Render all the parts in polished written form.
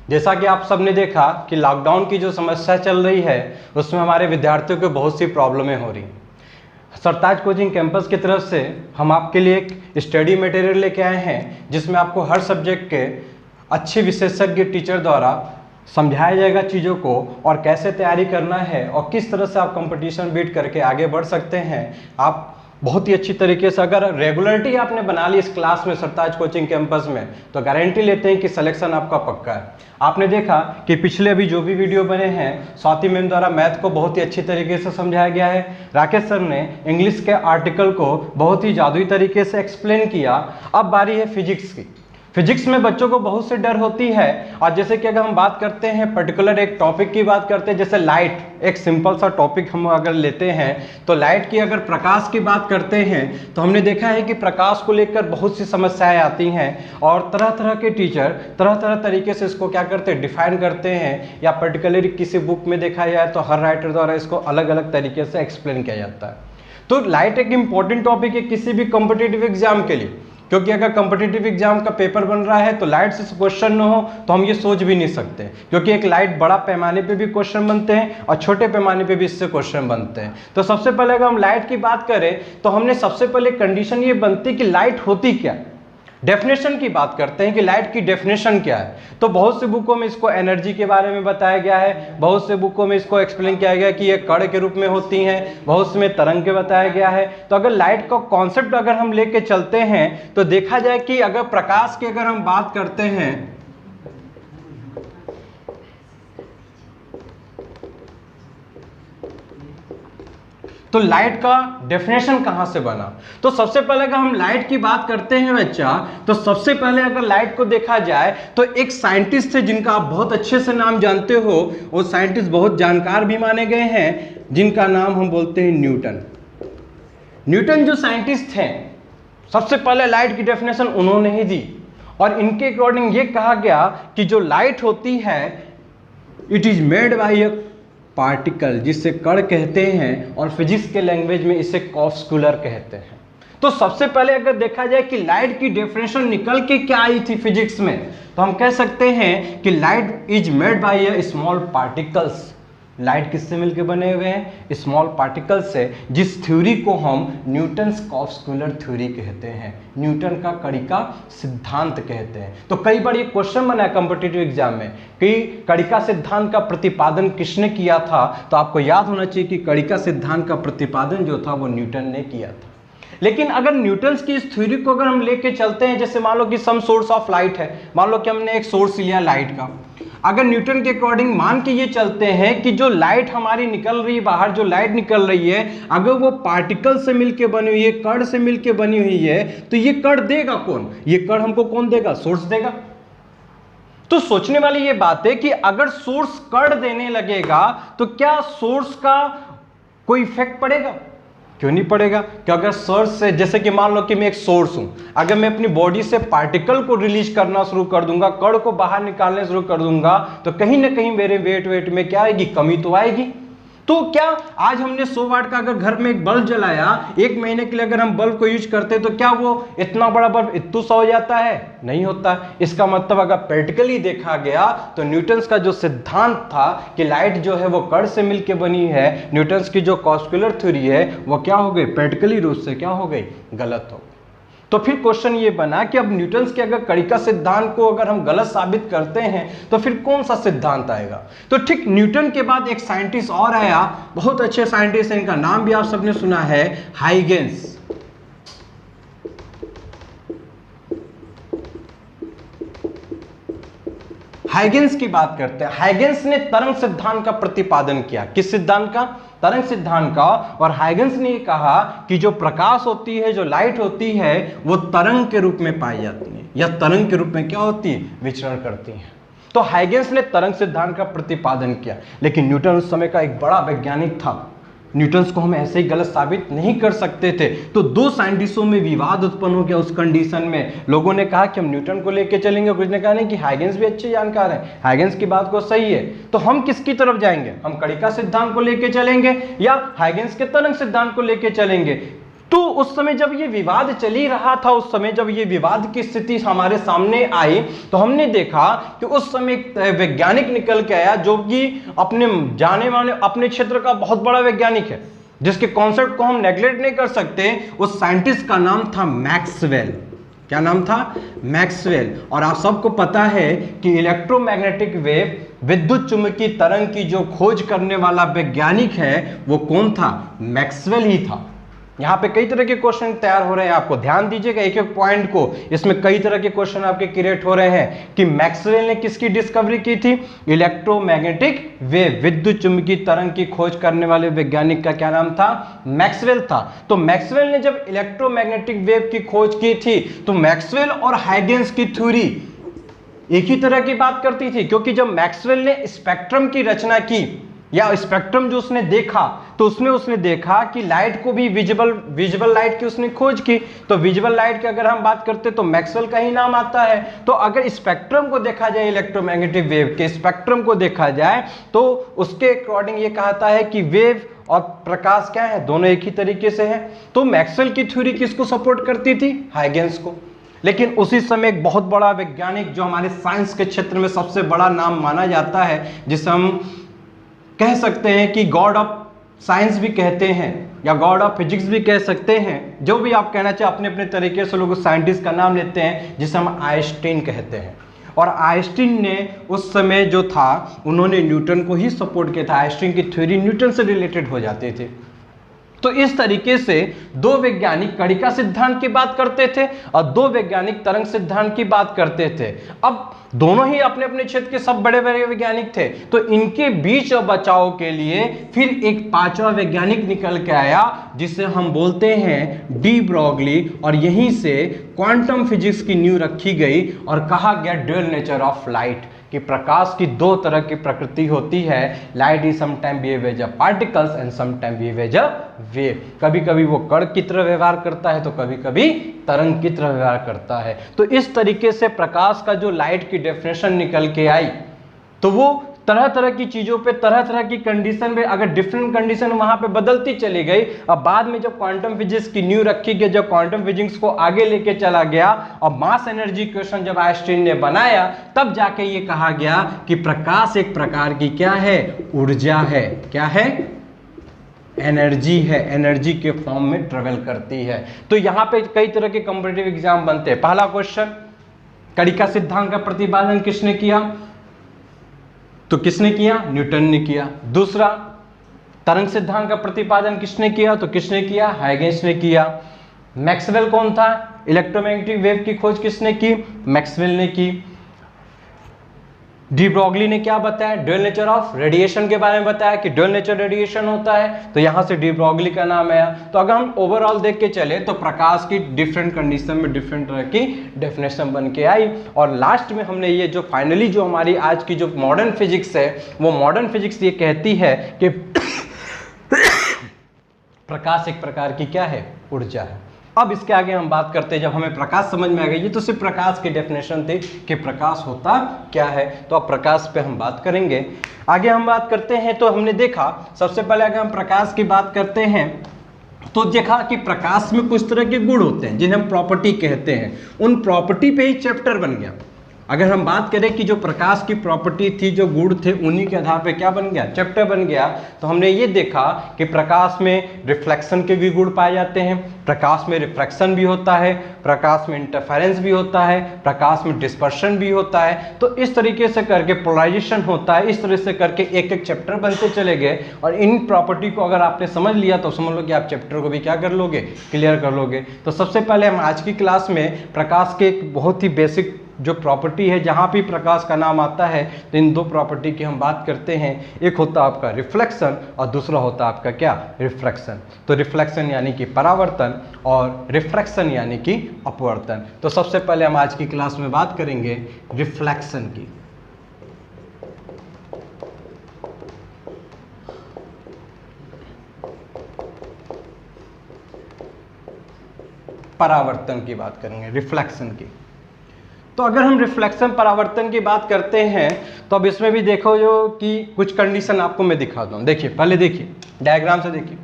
जैसा कि आप सबने देखा कि लॉकडाउन की जो समस्या चल रही है उसमें हमारे विद्यार्थियों को बहुत सी प्रॉब्लमें हो रही। सरताज कोचिंग कैंपस की तरफ से हम आपके लिए एक स्टडी मटेरियल लेके आए हैं जिसमें आपको हर सब्जेक्ट के अच्छे विशेषज्ञ टीचर द्वारा समझाया जाएगा चीज़ों को और कैसे तैयारी करना है और किस तरह से आप कंपटीशन बीट करके आगे बढ़ सकते हैं। आप बहुत ही अच्छी तरीके से अगर रेगुलरिटी आपने बना ली इस क्लास में सरताज कोचिंग कैंपस में तो गारंटी लेते हैं कि सिलेक्शन आपका पक्का है। आपने देखा कि पिछले अभी जो भी वीडियो बने हैं स्वाति मैम द्वारा मैथ को बहुत ही अच्छी तरीके से समझाया गया है, राकेश सर ने इंग्लिश के आर्टिकल को बहुत ही जादुई तरीके से एक्सप्लेन किया। अब बारी है फिजिक्स की। फिजिक्स में बच्चों को बहुत से डर होती है और जैसे कि अगर हम बात करते हैं पर्टिकुलर एक टॉपिक की बात करते हैं, जैसे लाइट, एक सिंपल सा टॉपिक हम अगर लेते हैं तो लाइट की अगर प्रकाश की बात करते हैं तो हमने देखा है कि प्रकाश को लेकर बहुत सी समस्याएं आती हैं और तरह तरह के टीचर तरह तरह तरीके से इसको क्या करते हैं, डिफाइन करते हैं या पर्टिकुलरली किसी बुक में देखा जाए तो हर राइटर द्वारा इसको अलग अलग तरीके से एक्सप्लेन किया जाता है। तो लाइट एक इंपॉर्टेंट टॉपिक है किसी भी कॉम्पिटिटिव एग्जाम के लिए, क्योंकि अगर कॉम्पिटिटिव एग्जाम का पेपर बन रहा है तो लाइट से क्वेश्चन न हो तो हम ये सोच भी नहीं सकते, क्योंकि एक लाइट बड़ा पैमाने पे भी क्वेश्चन बनते हैं और छोटे पैमाने पे भी इससे क्वेश्चन बनते हैं। तो सबसे पहले अगर हम लाइट की बात करें तो हमने सबसे पहले कंडीशन ये बनती कि लाइट होती क्या। डेफिनेशन की बात करते हैं कि लाइट की डेफिनेशन क्या है, तो बहुत से बुकों में इसको एनर्जी के बारे में बताया गया है, बहुत से बुकों में इसको एक्सप्लेन किया गया कि ये कण के रूप में होती हैं, बहुत से में तरंग के बताया गया है। तो अगर लाइट का कॉन्सेप्ट अगर हम लेके चलते हैं तो देखा जाए कि अगर प्रकाश की अगर हम बात करते हैं तो लाइट का डेफिनेशन कहां से बना। तो सबसे पहले अगर हम लाइट की बात करते हैं बच्चा, तो सबसे पहले अगर लाइट को देखा जाए तो एक साइंटिस्ट थे जिनका आप बहुत अच्छे से नाम जानते हो, वो साइंटिस्ट बहुत जानकार भी माने गए हैं, जिनका नाम हम बोलते हैं न्यूटन। न्यूटन जो साइंटिस्ट हैं सबसे पहले लाइट की डेफिनेशन उन्होंने ही दी और इनके अकॉर्डिंग ये कहा गया कि जो लाइट होती है it is made by a particle, जिसे कण कहते हैं और फिजिक्स के लैंग्वेज में इसे कॉर्पस्कुलर कहते हैं। तो सबसे पहले अगर देखा जाए कि लाइट की डेफिनेशन निकल के क्या आई थी फिजिक्स में, तो हम कह सकते हैं कि light is made by a small particles. Light किससे मिलकर बने हुए हैं, स्मॉल पार्टिकल से, जिस थ्योरी को हम न्यूटन्स कॉर्पस्कुलर थ्योरी कहते हैं, न्यूटन का कणिका सिद्धांत कहते हैं। तो कई बार ये क्वेश्चन बना है कॉम्पिटिटिव एग्जाम में कि कणिका सिद्धांत का प्रतिपादन किसने किया था, तो आपको याद होना चाहिए कि कणिका सिद्धांत का प्रतिपादन जो था वो न्यूटन ने किया था। लेकिन अगर न्यूटन्स की इस थ्योरी को अगर हम लेके चलते हैं, जैसे मान लो कि सम सोर्स ऑफ लाइट है, मान लो कि हमने एक सोर्स लिया लाइट का, अगर न्यूटन के अकॉर्डिंग मान के ये चलते हैं कि जो लाइट हमारी निकल रही है बाहर, जो लाइट निकल रही है अगर वो पार्टिकल से मिलके बनी हुई है, कण से मिलके बनी हुई है, तो ये कण देगा कौन, ये कण हमको कौन देगा, सोर्स देगा। तो सोचने वाली ये बात है कि अगर सोर्स कण देने लगेगा तो क्या सोर्स का कोई इफेक्ट पड़ेगा, क्यों नहीं पड़ेगा। कि अगर सोर्स से, जैसे कि मान लो कि मैं एक सोर्स हूं, अगर मैं अपनी बॉडी से पार्टिकल को रिलीज करना शुरू कर दूंगा, कण को बाहर निकालने शुरू कर दूंगा, तो कहीं ना कहीं मेरे वेट में क्या आएगी, कमी तो आएगी। तो क्या आज हमने 100 वाट का अगर घर में एक बल्ब जलाया, 1 महीने के लिए अगर हम बल्ब को यूज करते हैं तो क्या वो इतना बड़ा बल्ब इतना सा हो जाता है, नहीं होता। इसका मतलब अगर प्रैक्टिकली देखा गया तो न्यूटन्स का जो सिद्धांत था कि लाइट जो है वो कण से मिलकर बनी है, न्यूटन्स की जो कॉर्पस्कुलर थ्योरी है वो क्या हो गई, प्रैक्टिकली रूप से क्या हो गई, गलत हो गई। तो फिर क्वेश्चन ये बना कि अब न्यूटन्स के अगर कणिका सिद्धांत को अगर हम गलत साबित करते हैं तो फिर कौन सा सिद्धांत आएगा। तो ठीक न्यूटन के बाद एक साइंटिस्ट और आया, बहुत अच्छे साइंटिस्ट हैं, इनका नाम भी आप सबने सुना है, हाइगेंस। हाइगेंस की बात करते हैं। हाइगेंस ने तरंग सिद्धांत का प्रतिपादन किया, किस सिद्धांत का, तरंग सिद्धांत का। और हाइगेंस ने ये कहा कि जो प्रकाश होती है, जो लाइट होती है, वो तरंग के रूप में पाई जाती है या तरंग के रूप में क्या होती है, विचरण करती है। तो हाइगेंस ने तरंग सिद्धांत का प्रतिपादन किया, लेकिन न्यूटन उस समय का एक बड़ा वैज्ञानिक था, न्यूटन्स को हम ऐसे ही गलत साबित नहीं कर सकते थे। तो 2 साइंटिस्टों में विवाद उत्पन्न हो गया। उस कंडीशन में लोगों ने कहा कि हम न्यूटन को लेके चलेंगे, कुछ ने कहा नहीं कि हाइगेंस भी अच्छे जानकार हैं, हाइगेंस की बात को सही है। तो हम किसकी तरफ जाएंगे, हम कणिका सिद्धांत को लेके चलेंगे या हाइगेंस के तरंग सिद्धांत को लेके चलेंगे। तो उस समय जब ये विवाद चल ही रहा था, उस समय जब ये विवाद की स्थिति हमारे सामने आई, तो हमने देखा कि उस समय एक वैज्ञानिक निकल के आया जो कि अपने जाने माने अपने क्षेत्र का बहुत बड़ा वैज्ञानिक है, जिसके कॉन्सेप्ट को हम नेग्लेक्ट नहीं कर सकते। उस साइंटिस्ट का नाम था मैक्सवेल। क्या नाम था? मैक्सवेल। और आप सबको पता है कि इलेक्ट्रोमैग्नेटिक वेव, विद्युत चुंबकीय तरंग की जो खोज करने वाला वैज्ञानिक है वो कौन था? मैक्सवेल ही था। यहाँ पे कई तरह के क्वेश्चन तैयार हो रहे हैं, आपको ध्यान दीजिएगा एक एक पॉइंट को। इसमें कई तरह के क्वेश्चन आपके क्रिएट हो रहे हैं कि मैक्सवेल ने किसकी डिस्कवरी की थी? इलेक्ट्रोमैग्नेटिक वेव, विद्युत चुंबकीय तरंग की खोज करने वाले वैज्ञानिक का क्या नाम था? मैक्सवेल था। तो मैक्सवेल ने जब इलेक्ट्रोमैग्नेटिक वेव की खोज की थी तो मैक्सवेल और हाइगेंस की थ्योरी एक ही तरह की बात करती थी, क्योंकि जब मैक्सवेल ने स्पेक्ट्रम की रचना की या स्पेक्ट्रम जो उसने देखा, तो उसमें उसने देखा कि लाइट को भी विजिबल लाइट की उसने खोज की। तो विजिबल लाइट की अगर हम बात करते तो मैक्सवेल का ही नाम आता है। तो अगर स्पेक्ट्रम को देखा जाए, इलेक्ट्रोमैग्नेटिक वेव के स्पेक्ट्रम को देखा जाए, तो उसके अकॉर्डिंग ये कहता है कि वेव और प्रकाश क्या है? दोनों एक ही तरीके से है। तो मैक्सवेल की थ्योरी किसको सपोर्ट करती थी? हाइगेंस को। लेकिन उसी समय एक बहुत बड़ा वैज्ञानिक जो हमारे साइंस के क्षेत्र में सबसे बड़ा नाम माना जाता है, जिसे हम कह सकते हैं कि गॉड ऑफ साइंस भी कहते हैं या गॉड ऑफ फिजिक्स भी कह सकते हैं, जो भी आप कहना चाहे, अपने अपने तरीके से लोग उस साइंटिस्ट का नाम लेते हैं, जिसे हम आइंस्टीन कहते हैं। और आइंस्टीन ने उस समय जो था, उन्होंने न्यूटन को ही सपोर्ट किया था। आइंस्टीन की थ्योरी न्यूटन से रिलेटेड हो जाती थी। तो इस तरीके से दो वैज्ञानिक कणिका सिद्धांत की बात करते थे और दो वैज्ञानिक तरंग सिद्धांत की बात करते थे। अब दोनों ही अपने अपने क्षेत्र के सब बड़े बड़े वैज्ञानिक थे, तो इनके बीच बचाव के लिए फिर एक पांचवा वैज्ञानिक निकल के आया, जिसे हम बोलते हैं डी ब्रॉगली। और यहीं से क्वांटम फिजिक्स की नींव रखी गई और कहा गया ड्यूअल नेचर ऑफ लाइट, कि प्रकाश की दो तरह की प्रकृति होती है। Light is sometime behave as a particles and sometime behave as a wave. कभी कभी वो कण की तरह व्यवहार करता है तो कभी कभी तरंग की तरह व्यवहार करता है। तो इस तरीके से प्रकाश का जो लाइट की डेफिनेशन निकल के आई, तो वो तरह तरह की चीज़ों पे, तरह तरह की कंडीशन में, अगर डिफरेंट कंडीशन वहाँ पे बदलती चली गई। अब बाद में जब क्वांटम फिजिक्स की न्यू रखी गई, जब क्वांटम फिजिक्स को आगे लेके चला गया और मास एनर्जी इक्वेशन जब आइंस्टीन ने बनाया, तब जाके ये कहा गया कि प्रकाश एक प्रकार की क्या है? ऊर्जा है। क्या है? एनर्जी है। एनर्जी के फॉर्म में ट्रेवल करती है। तो यहाँ पे कई तरह के कॉम्पिटिटिव एग्जाम बनते हैं। पहला क्वेश्चन, कणिका सिद्धांत का प्रतिपादन किसने किया? तो किसने किया? न्यूटन ने किया। दूसरा, तरंग सिद्धांत का प्रतिपादन किसने किया? तो किसने किया? हाइगेंस ने किया। मैक्सवेल कौन था? इलेक्ट्रोमैग्नेटिक वेव की खोज किसने की? मैक्सवेल ने की। डी ब्रॉगली ने क्या बताया? ड्यूअल नेचर ऑफ रेडिएशन के बारे में बताया कि ड्यूअल नेचर रेडिएशन होता है, तो यहां से डी ब्रॉगली का नाम आया। तो अगर हम ओवरऑल देख के चले तो प्रकाश की डिफरेंट कंडीशन में डिफरेंट तरह की डेफिनेशन बन के आई। और लास्ट में हमने ये जो फाइनली जो हमारी आज की जो मॉडर्न फिजिक्स है, वो मॉडर्न फिजिक्स ये कहती है कि प्रकाश एक प्रकार की क्या है? ऊर्जा है। अब इसके आगे हम बात करते हैं, जब हमें प्रकाश समझ में आ गई, ये तो सिर्फ प्रकाश की डेफिनेशन थी कि प्रकाश होता क्या है। तो अब प्रकाश पे हम बात करेंगे। आगे हम बात करते हैं, तो हमने देखा सबसे पहले अगर हम प्रकाश की बात करते हैं तो देखा कि प्रकाश में कुछ तरह के गुण होते हैं जिन्हें हम प्रॉपर्टी कहते हैं। उन प्रॉपर्टी पे ही चैप्टर बन गया। अगर हम बात करें कि जो प्रकाश की प्रॉपर्टी थी, जो गुण थे, उन्हीं के आधार पे क्या बन गया? चैप्टर बन गया। तो हमने ये देखा कि प्रकाश में रिफ्लेक्शन के भी गुण पाए जाते हैं, प्रकाश में रिफ्रैक्शन भी होता है, प्रकाश में इंटरफेरेंस भी होता है, प्रकाश में डिस्पर्शन भी होता है। तो इस तरीके से करके पोलराइजेशन होता है। इस तरह से करके एक एक चैप्टर बनते चले गए। और इन प्रॉपर्टी को अगर आपने समझ लिया तो समझ लो कि आप चैप्टर को भी क्या कर लोगे? क्लियर कर लोगे। तो सबसे पहले हम आज की क्लास में प्रकाश के एक बहुत ही बेसिक जो प्रॉपर्टी है, जहाँ भी प्रकाश का नाम आता है तो इन दो प्रॉपर्टी की हम बात करते हैं। एक होता है आपका रिफ्लेक्शन और दूसरा होता है आपका क्या? रिफ्रैक्शन। तो रिफ्लेक्शन यानी कि परावर्तन और रिफ्रैक्शन यानी कि अपवर्तन। तो सबसे पहले हम आज की क्लास में बात करेंगे रिफ्लेक्शन की। परावर्तन की बात करेंगे, रिफ्लेक्शन की। तो अगर हम रिफ्लेक्शन परावर्तन की बात करते हैं तो अब इसमें भी देखो जो कि कुछ कंडीशन आपको मैं दिखाता हूं। देखिए, पहले देखिए डायग्राम से देखिए।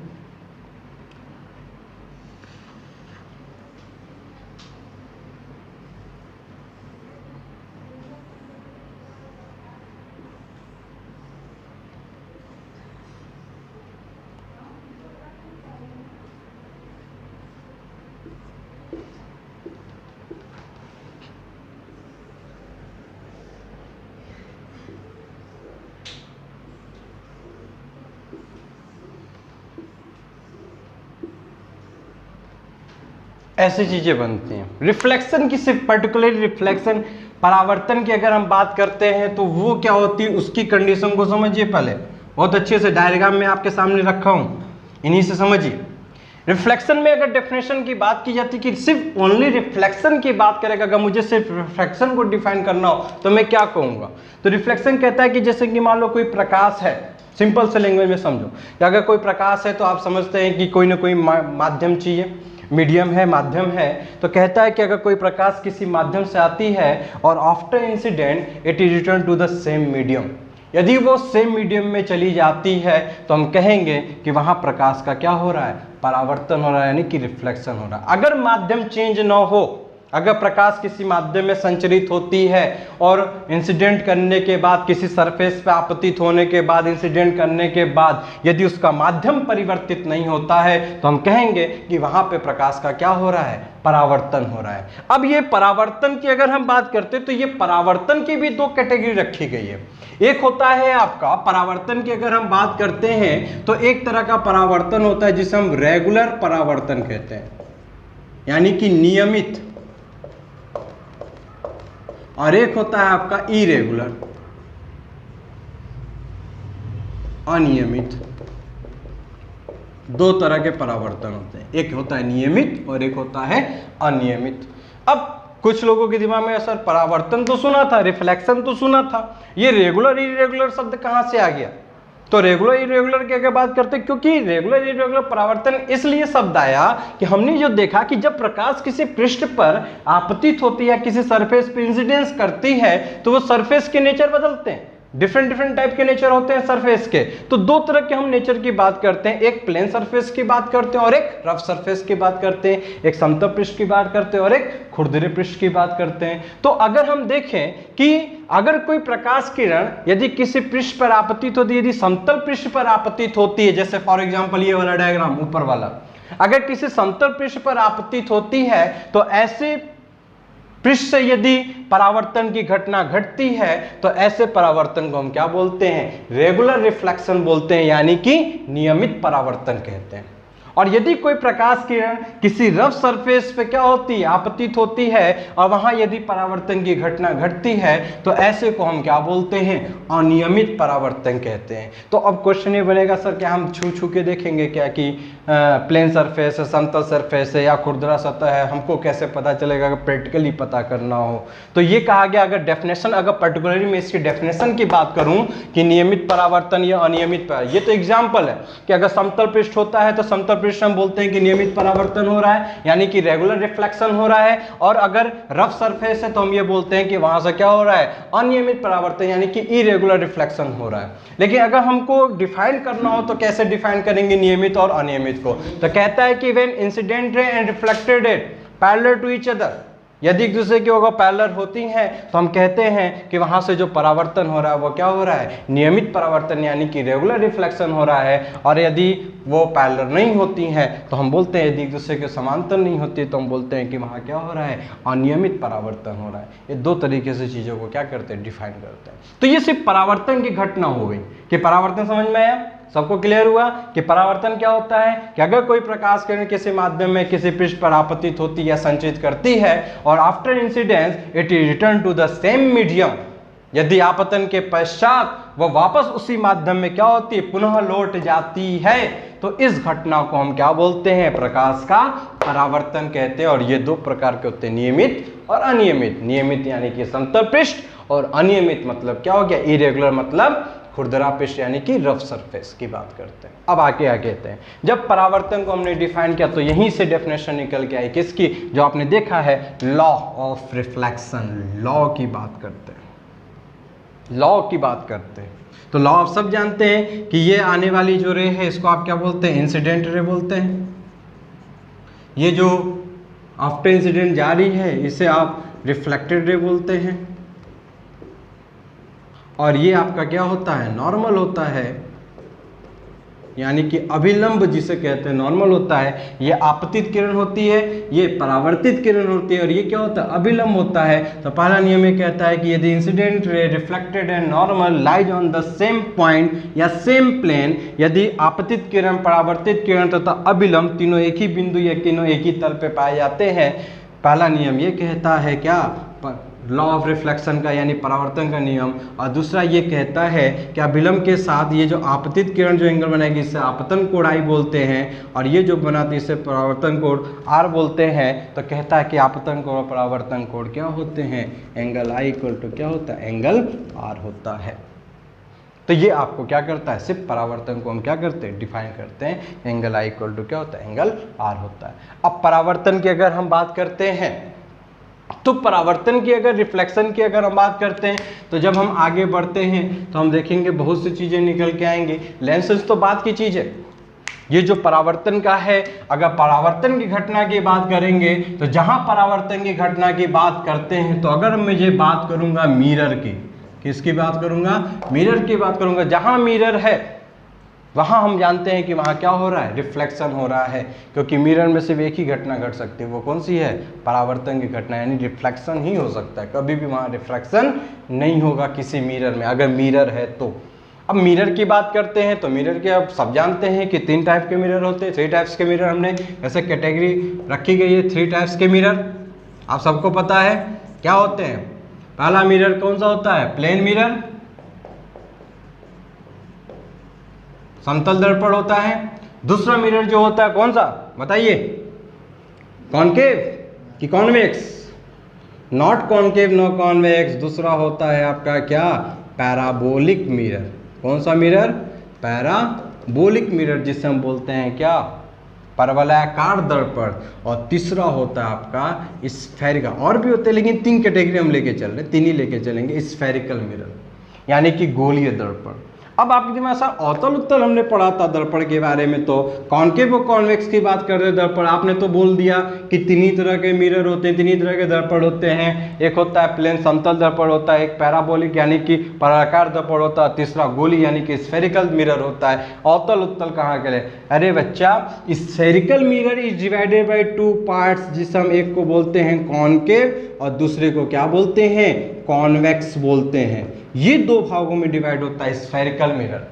ऐसी चीजें बनती हैं। रिफ्लेक्शन की सिर्फ पर्टिकुलर रिफ्लेक्शन, परावर्तन की अगर हम बात करते हैं तो वो क्या होती है, उसकी कंडीशन को समझिए पहले, बहुत अच्छे से डायग्राम में आपके सामने रखा हूं, इन्हीं से समझिए। रिफ्लेक्शन में अगर डेफिनेशन की बात की जाती कि सिर्फ ओनली रिफ्लेक्शन की बात करेगा, अगर मुझे सिर्फ रिफ्लेक्शन को डिफाइन करना हो तो मैं क्या कहूंगा, तो रिफ्लेक्शन कहता है कि जैसे कि मान लो कोई प्रकाश है, सिंपल से लैंग्वेज में समझो कि अगर कोई प्रकाश है तो आप समझते हैं कि कोई ना कोई माध्यम चाहिए, मीडियम है, माध्यम है, तो कहता है कि अगर कोई प्रकाश किसी माध्यम से आती है और after incident it is return to the same medium, यदि वो सेम मीडियम में चली जाती है तो हम कहेंगे कि वहां प्रकाश का क्या हो रहा है, परावर्तन हो रहा है, यानी कि रिफ्लेक्शन हो रहा है। अगर माध्यम चेंज ना हो, अगर प्रकाश किसी माध्यम में संचरित होती है और इंसिडेंट करने के बाद, किसी सरफेस पे आपतित होने के बाद, इंसिडेंट करने के बाद यदि उसका माध्यम परिवर्तित नहीं होता है तो हम कहेंगे कि वहां पे प्रकाश का क्या हो रहा है, परावर्तन हो रहा है। अब ये परावर्तन की अगर हम बात करते हैं तो ये परावर्तन की भी दो कैटेगरी रखी गई है। एक होता है आपका परावर्तन की अगर हम बात करते हैं तो एक तरह का परावर्तन होता है जिसे हम रेगुलर परावर्तन कहते हैं, यानी कि नियमित, और एक होता है आपका इरेगुलर, अनियमित। दो तरह के परावर्तन होते हैं, एक होता है नियमित और एक होता है अनियमित। अब कुछ लोगों के दिमाग में सर परावर्तन तो सुना था, रिफ्लेक्शन तो सुना था, ये रेगुलर इरेगुलर शब्द कहां से आ गया, तो रेगुलर इरेगुलर की अगर बात करते हैं, क्योंकि रेगुलर इरेगुलर परावर्तन इसलिए शब्द आया कि हमने जो देखा कि जब प्रकाश किसी पृष्ठ पर आपतित होती है, किसी सरफेस पर इंसिडेंस करती है तो वो सरफेस के नेचर बदलते हैं, डिफरेंट डिफरेंट टाइप के नेचर होते हैं सरफेस के। तो दो तरह के हम नेचर की बात करते हैं, एक प्लेन सरफेस की बात करते हैं और एक रफ सरफेस की बात करते हैं, एक समतल पृष्ठ की बात करते हैं और एक खुरदरे पृष्ठ की बात करते हैं। तो अगर हम देखें कि अगर कोई प्रकाश किरण यदि किसी पृष्ठ पर आपतित होती है, यदि समतल पृष्ठ पर आपतित होती है, जैसे फॉर एग्जांपल ये वाला डायग्राम ऊपर वाला, अगर किसी समतल पृष्ठ पर आपतित होती है तो ऐसे पृष्ठ से यदि परावर्तन की घटना घटती है तो ऐसे परावर्तन को हम क्या बोलते हैं, रेगुलर रिफ्लेक्शन बोलते हैं, यानी कि नियमित परावर्तन कहते हैं। और यदि कोई प्रकाश किरण किसी रफ सरफेस पे क्या होती है, आपतित होती है और वहां यदि परावर्तन की घटना घटती है तो ऐसे को हम क्या बोलते हैं, अनियमित परावर्तन कहते हैं। तो अब क्वेश्चन ये बनेगा सर क्या हम छू छू के देखेंगे क्या कि प्लेन सरफेस है, समतल सरफेस है या खुरदरा सतह है, हमको कैसे पता चलेगा, अगर प्रैक्टिकली पता करना हो तो ये कहा गया। अगर डेफिनेशन, अगर पर्टिकुलरली मैं इसकी डेफिनेशन की बात करूं कि नियमित परावर्तन या अनियमित ये तो एग्जाम्पल है कि अगर समतल पृष्ठ होता है तो समतल पृष्ठ हम बोलते हैं कि नियमित परावर्तन हो रहा है, यानी कि रेगुलर रिफ्लेक्शन हो रहा है, और अगर रफ सरफेस है तो हम ये बोलते हैं कि वहां से क्या हो रहा है, अनियमित परावर्तन, यानी कि इरेगुलर रिफ्लेक्शन हो रहा है। लेकिन अगर हमको डिफाइन करना हो तो कैसे डिफाइन करेंगे नियमित और अनियमित को, तो कहता है कि when incident ray and reflected ray parallel to each other, यदि एक दूसरे की अगर पैरेलल होती हैं तो हम कहते हैं कि वहां से जो परावर्तन हो रहा है वो क्या हो रहा है, नियमित परावर्तन, यानी कि रेगुलर रिफ्लेक्शन हो रहा है। और यदि वो पैरेलल नहीं होती हैं तो हम बोलते हैं, यदि एक दूसरे के समांतर नहीं होती तो हम बोलते हैं कि वहां क्या हो रहा है, अनियमित परावर्तन हो रहा है। ये दो तरीके से चीजों को क्या करते हैं, डिफाइन करते हैं। तो ये सिर्फ परावर्तन की घटना हो गई कि परावर्तन समझ में आया, सबको क्लियर हुआ कि परावर्तन क्या होता है, कि अगर कोई प्रकाश किरण किसी माध्यम में किसी पृष्ठ पर आपतित होती या संचित करती है और after incidence it is return to the same medium, यदि आपतन के पश्चात वह वापस उसी माध्यम में क्या होती है, पुनः लौट जाती है, तो इस घटना को हम क्या बोलते हैं, प्रकाश का परावर्तन कहते हैं। और ये दो प्रकार के होते हैं, नियमित और अनियमित। नियमित यानी कि समतल पृष्ठ, और अनियमित मतलब क्या हो गया, इरेगुलर मतलब खुरदरा पृष्ठ, यानी कि रफ सरफेस की बात करते हैं। अब आगे आ कहते हैं, जब परावर्तन को हमने डिफाइन किया तो यहीं से डेफिनेशन निकल के आई किसकी, जो आपने देखा है, लॉ ऑफ रिफ्लेक्शन, लॉ की बात करते हैं, लॉ की बात करते हैं। तो लॉ आप सब जानते हैं कि ये आने वाली जो रे है इसको आप क्या बोलते हैं, इंसिडेंट रे बोलते हैं। ये जो आफ्टर इंसिडेंट जा रही है इसे आप रिफ्लेक्टेड रे बोलते हैं। और ये आपका क्या होता है, नॉर्मल होता है, यानी कि अभिलंब जिसे कहते हैं नॉर्मल होता है, ये आपतित किरण होती है, ये परावर्तित किरण होती है, और ये क्या होता है अभिलंब होता है। तो पहला नियम ये कहता है कि यदि incident ray reflected and normal lies on the same point या सेम प्लेन, यदि आपतित किरण, परावर्तित किरण तथा अभिलंब तीनों एक ही बिंदु या तीनों एक ही तल पे पाए जाते हैं, पहला नियम ये कहता है क्या, लॉ ऑफ रिफ्लेक्शन का यानी परावर्तन का नियम, और दूसरा ये कहता है कि अभिलंब के साथ ये जो आपतित किरण जो एंगल बनाएगी इसे आपतन कोण I बोलते हैं, और ये जो बनाती है इसे परावर्तन कोण R बोलते हैं। तो कहता है कि आपतन कोण और परावर्तन कोण क्या होते हैं, एंगल I इक्वल टू क्या होता है, एंगल R होता है। तो ये आपको क्या करता है, सिर्फ परावर्तन को हम क्या करते हैं, डिफाइन करते हैं, एंगल I इक्वल टू क्या होता है, एंगल R होता है। अब परावर्तन की अगर हम बात करते हैं, तो परावर्तन की अगर रिफ्लेक्शन की अगर हम बात करते हैं, तो जब हम आगे बढ़ते हैं तो हम देखेंगे बहुत सी चीज़ें निकल के आएंगी। लेंसेज तो बात की चीज़ है, ये जो परावर्तन का है, अगर परावर्तन की घटना की बात करेंगे तो जहां परावर्तन की घटना की बात करते हैं, तो अगर मुझे बात करूंगा मिरर की, किसकी बात करूंगा, मिरर की बात करूंगा, जहां मिरर है वहां हम जानते हैं कि वहां क्या हो रहा है, रिफ्लेक्शन हो रहा है, क्योंकि मिरर में सिर्फ एक ही घटना घट सकती है, वो कौन सी है, परावर्तन की घटना, यानी रिफ्लेक्शन ही हो सकता है, कभी भी वहां रिफ्लेक्शन नहीं होगा किसी मिरर में, अगर मिरर है तो। अब मिरर की बात करते हैं, तो मिरर के अब सब जानते हैं कि 3 टाइप के मिरर होते हैं, 3 टाइप्स के मिरर हमने ऐसे कैटेगरी रखी गई है, 3 टाइप्स के मिरर आप सबको पता है क्या होते हैं। पहला मिरर कौन सा होता है, प्लेन मिरर, समतल दर्पण होता है। दूसरा मिरर जो होता है कौन सा बताइए, कॉनकेव कि convex, not concave no convex. दूसरा होता है आपका क्या, पैराबोलिक मिरर। कौन सा मिरर, पैराबोलिक मिरर, जिसे हम बोलते हैं क्या, परवलयाकार दर्पण। और तीसरा होता है आपका स्फेरिकल, और भी होते हैं लेकिन 3 कैटेगरी हम लेके चल रहे हैं, 3 ही लेके चलेंगे। स्फेरिकल मिरर यानी कि गोलीय दर्पण। अब आपके दिमाग सर अवतल उत्तल हमने पढ़ा था दर्पण के बारे में, तो कॉनकेव और कॉन्वेक्स की बात कर रहे हैं दर्पण, आपने तो बोल दिया कि 3 ही तरह के मिरर होते हैं, 3 ही तरह के दर्पण होते हैं। एक होता है प्लेन समतल दर्पण होता है, एक पैराबोलिक यानी कि पराकार दर्पण होता है, तीसरा गोली यानी कि स्फेरिकल मिरर होता है। अवतल उत्तल कहाँ के लिए, अरे बच्चा spherical mirror is divided by 2 parts, जिसे हम एक को बोलते हैं कॉनकेव और दूसरे को क्या बोलते हैं, कॉन्वेक्स बोलते हैं। ये 2 भागों में डिवाइड होता है स्फेरिकल मिरर,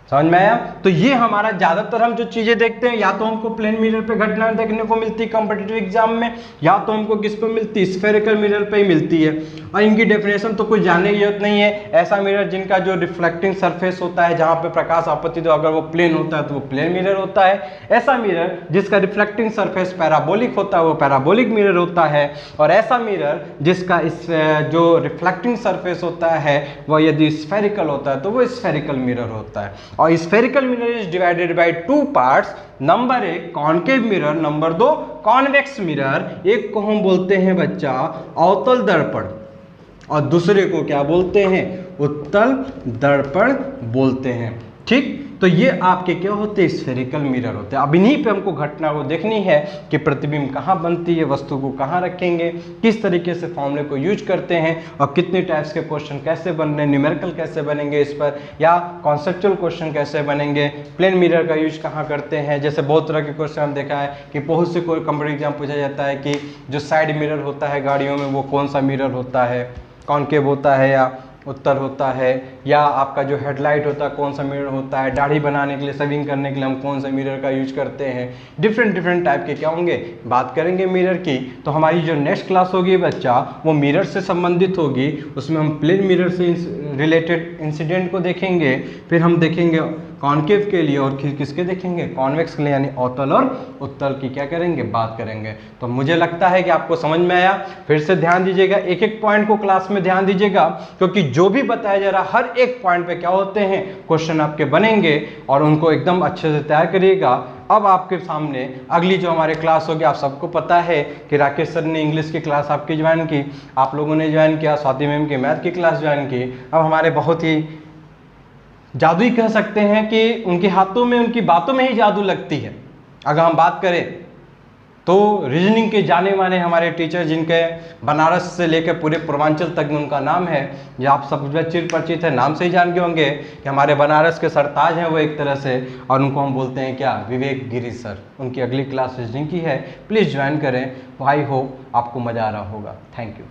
समझ में आया। तो ये हमारा ज्यादातर हम जो चीजें देखते हैं, या तो हमको प्लेन मिरर पे घटना देखने को मिलती है कॉम्पिटिटिव एग्जाम में, या तो हमको किस पे मिलती है, स्फेरिकल मिरर पे ही मिलती है। और इनकी डेफिनेशन तो कुछ जानने की जरूरत नहीं है। ऐसा मिरर जिनका जो रिफ्लेक्टिंग सरफेस होता है, जहां पे प्रकाश आपतित हो, अगर वो प्लेन होता है तो वो प्लेन मिरर होता है। ऐसा मिरर जिसका रिफ्लेक्टिंग सरफेस पैराबोलिक होता है वो पैराबोलिक मिरर होता है। और ऐसा मिरर जिसका जो रिफ्लेक्टिंग सरफेस होता है वह यदि स्फेरिकल होता है तो वो स्फेरिकल मिरर होता है। और spherical mirror is divided by 2 parts, number 1 concave mirror, number 2 convex mirror. एक को हम बोलते हैं बच्चा अवतल दर्पण और दूसरे को क्या बोलते हैं, उत्तल दर्पण बोलते हैं। ठीक, तो ये आपके क्या होते हैं, स्फेरिकल मिरर होते हैं। अब इन्हीं पे हमको घटना को देखनी है कि प्रतिबिंब कहाँ बनती है, वस्तु को कहाँ रखेंगे, किस तरीके से फॉर्मूले को यूज करते हैं, और कितने टाइप्स के क्वेश्चन कैसे बन रहे हैं, न्यूमेरिकल कैसे बनेंगे इस पर, या कॉन्सेप्चुअल क्वेश्चन कैसे बनेंगे, प्लेन मिरर का यूज कहाँ करते हैं। जैसे बहुत तरह के क्वेश्चन हम देखा है कि बहुत से कोई कॉम्पिटिटिव एग्जाम पूछा जाता है कि जो साइड मिरर होता है गाड़ियों में वो कौन सा मिरर होता है, कॉनकेव होता है या उत्तर होता है, या आपका जो हेडलाइट होता है कौन सा मिरर होता है, दाढ़ी बनाने के लिए, शेविंग करने के लिए हम कौन सा मिरर का यूज करते हैं। डिफरेंट टाइप के क्या होंगे, बात करेंगे मिरर की। तो हमारी जो नेक्स्ट क्लास होगी बच्चा वो मिरर से संबंधित होगी, उसमें हम प्लेन मिरर से रिलेटेड इंसिडेंट को देखेंगे, फिर हम देखेंगे कॉनकेव के लिए और किसके देखेंगे, कॉन्वेक्स के लिए, यानी अवतल और उत्तल की क्या करेंगे, बात करेंगे। तो मुझे लगता है कि आपको समझ में आया। फिर से ध्यान दीजिएगा, एक एक पॉइंट को क्लास में ध्यान दीजिएगा, क्योंकि जो भी बताया जा रहा है हर एक पॉइंट पे क्या होते हैं, क्वेश्चन आपके बनेंगे और उनको एकदम अच्छे से तैयार करिएगा। अब आपके सामने अगली जो हमारे क्लास होगी, आप सबको पता है कि राकेश सर ने इंग्लिश की क्लास आपकी ज्वाइन की, आप लोगों ने ज्वाइन किया, स्वाति मैम की मैथ की क्लास ज्वाइन की। अब हमारे बहुत ही जादुई कह सकते हैं कि उनके हाथों में, उनकी बातों में ही जादू लगती है। अगर हम बात करें तो रीजनिंग के जाने माने हमारे टीचर जिनके बनारस से लेकर पूरे पूर्वांचल तक में उनका नाम है, जो आप सब चिर परिचित है, नाम से ही जान गए होंगे कि हमारे बनारस के सरताज हैं वो एक तरह से, और उनको हम बोलते हैं क्या, विवेक गिरी सर। उनकी अगली क्लास रीजनिंग की है, प्लीज़ ज्वाइन करें। आई होप आपको मज़ा आ रहा होगा। Thank you.